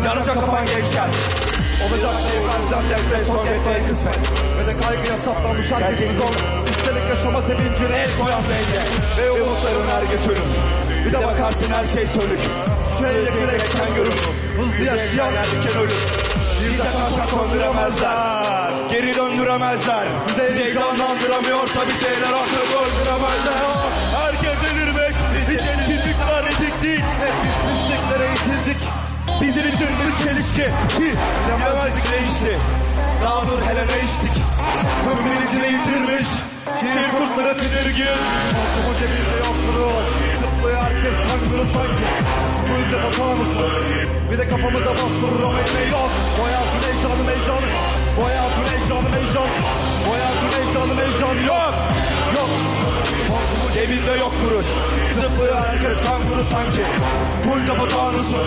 yanacak kafan gençken. Olacak şey bazen depresyon ve kısmet. Ve de kaygıya saplanmış herkesin zor. Üstelik yaşama sevincine el koyan denge. Ve umutların her geç ölüm. Bir de bakarsın her şey sönük. Süreyle gerekten görür. Hızlı yaşayan erken ölür. Bir yakarsa söndüremezler. Geri döndüremezler. Bize heyecanlandıramıyorsa bir şeyler akıl öldüremezler. Herkes delirmiş. Hiç etkinlik var edik değil. Pisliklere itildik. Bizi bitirmiş çelişki. Bilemezdik değişti. Daha dur hele ne içtik. Bilincine yitirmiş. Şehir kurtları tedirgin. Korkumu cebinde yoktur. Tıplıyor herkes kanguru sanki. Bu ülke hata mısın? Bir de kafamıza bastırır ama yine yok. Bu hayatın heyecanı. Bu hayatın heyecanı. Bu hayatın heyecanı yok. Yok. Korkumu cebinde yok kuruş. Zıplıyor herkes kanguru sanki. Bu ülke hata mısın?